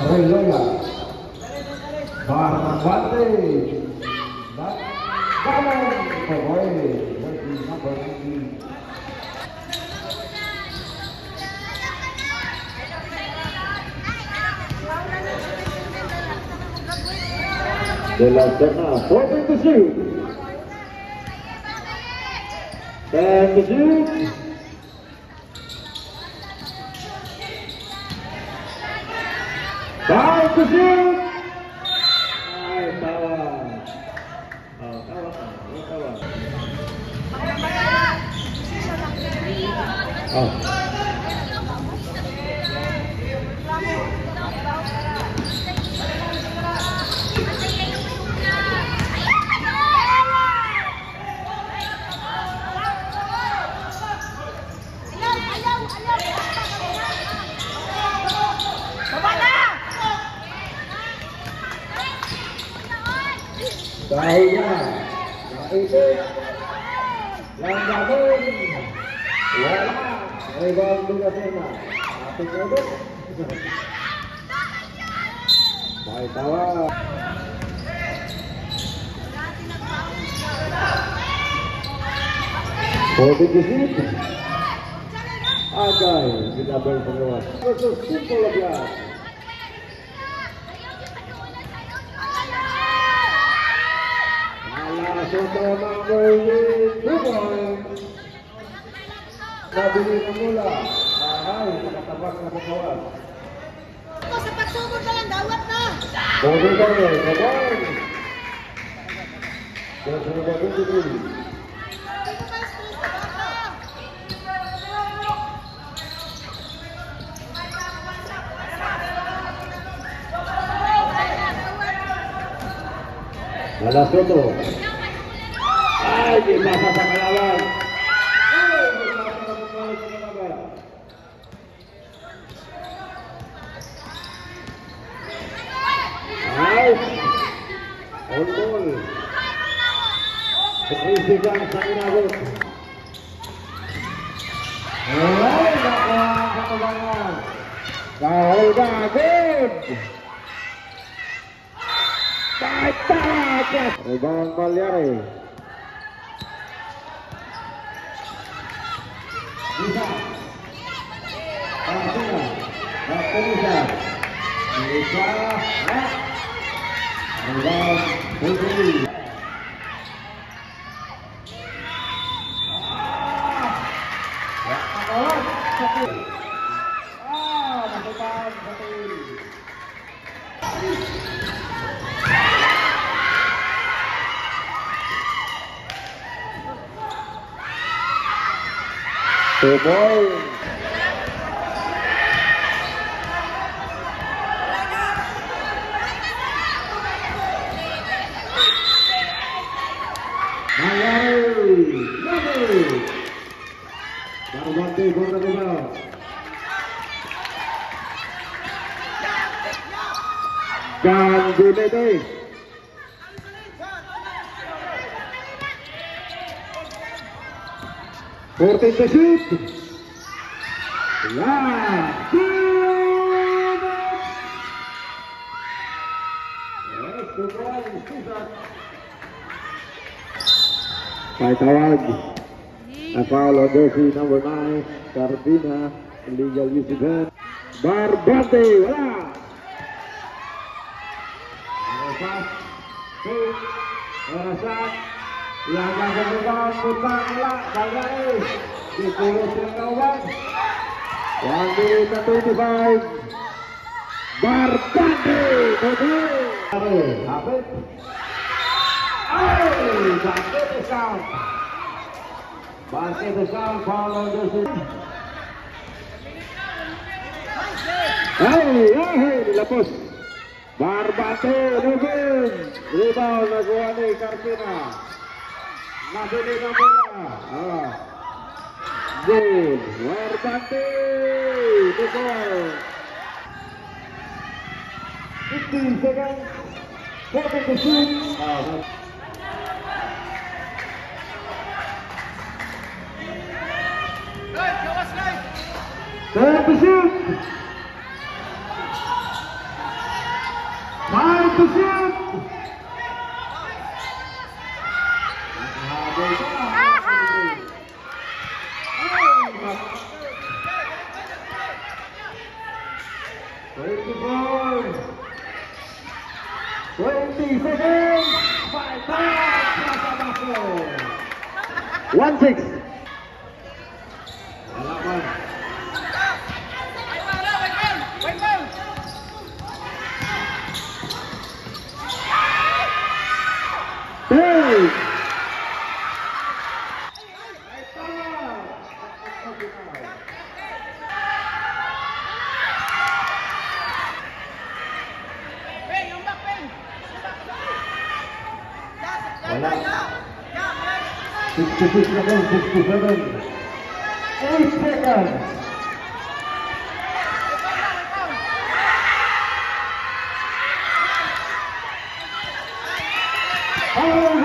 Reloya. Barang Bante. Dan Kawan Pokoi. Jersey number 19. De la Serna, 14 to shoot. 10 to shoot. 5 to shoot. Ay, tawa. Oh, tawa ka. Tawa. Oh. Dahil na, naisip, yang gabon, wala, rebound di Serna, ating ulit. Baik tawa. Holding the seat. Agay, kita berpengawas. Versus Simple Glass. Soto number 2 points. Nabili na mula. Ay, nakatabak na pagkawas. Sa pagsugod na lang, dawat na! Bodi ka rin, kabon! Just number 23. Alas Soto. Ay, ginasa sa kalaban. Ay, ginasa sa kalaban. Ay, on ball. Pag-isigan sa inabot. Ay, nakuha sa kabangan. Kahol ka, good! Tatak! Rebound Malyari. Bisa. Pasina. Bisa. Bisa. Rebound Putri. Masukkan satu. Two points. Mayari. Baru ganti bola bola. Dan Gunede. Fourteen to shoot. Yeah. By Tawag. A foul on jersey number 9, Cardina, illegal use of hand. Barbante, wala. Pass. Orasan. Yang akan berkawan putar wala. Bagay. Dipulot silang kawan. 1-25. Barbante. Hafid. Ay, basket is out. Basket is out. Foul on jersey. Ay, dilapos. Barbante, Ruben. Rebound nakuha ni Carpina. Nabili ng bola. Good. Barbante. Nicole. 15 seconds. 14 to shoot. Third to shoot. to shoot! Habol pa. Ahay! Ay, 24. 20 seconds. 5 times. Nasa baso. 1-6. Wala pa. Hey! Wala. 66 seconds, 67. 8 seconds. Oh,